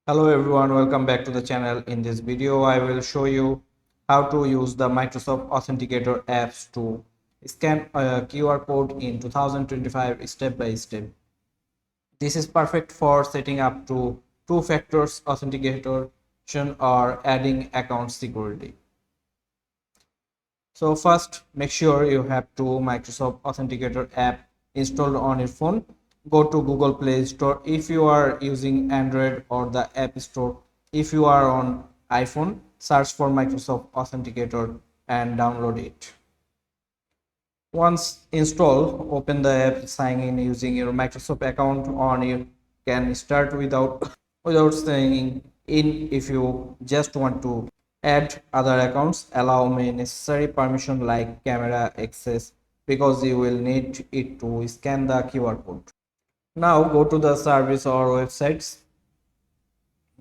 Hello everyone, welcome back to the channel. In this video, I will show you how to use the Microsoft Authenticator apps to scan a QR code in 2025 step by step. This is perfect for setting up to two-factor authentication or adding account security. So first, make sure you have two Microsoft Authenticator app installed on your phone. Go to Google Play Store if you are using Android, or the App Store if you are on iPhone. Search for Microsoft Authenticator and download it. Once installed, open the app, sign in using your Microsoft account, or you can start without signing in. If you just want to add other accounts, allow me necessary permission like camera access, because you will need it to scan the QR code. Now go to the service or websites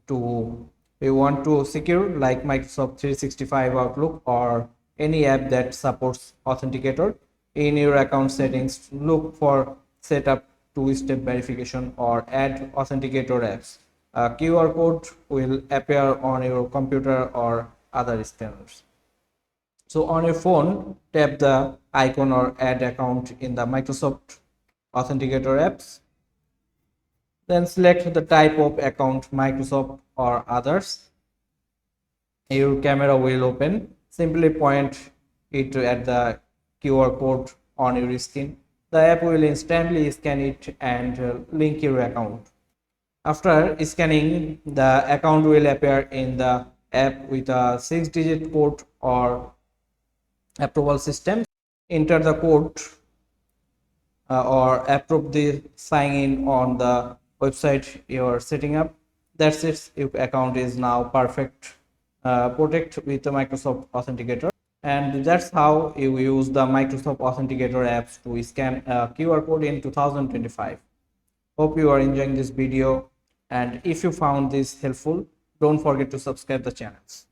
to you want to secure, like Microsoft 365 Outlook or any app that supports Authenticator. In your account settings, look for setup two-step verification or add Authenticator apps. A QR code will appear on your computer or other scanners. So on your phone, tap the icon or add account in the Microsoft Authenticator apps. Then select the type of account, Microsoft or others. Your camera will open. Simply point it at the QR code on your screen. The app will instantly scan it and link your account. After scanning, the account will appear in the app with a 6-digit code or approval system. Enter the code or approve the sign in on the website you are setting up. That's it. Your account is now perfect, protect with the Microsoft Authenticator. And that's how you use the Microsoft Authenticator apps to scan a QR code in 2025. Hope you are enjoying this video, and if you found this helpful, don't forget to subscribe the channels.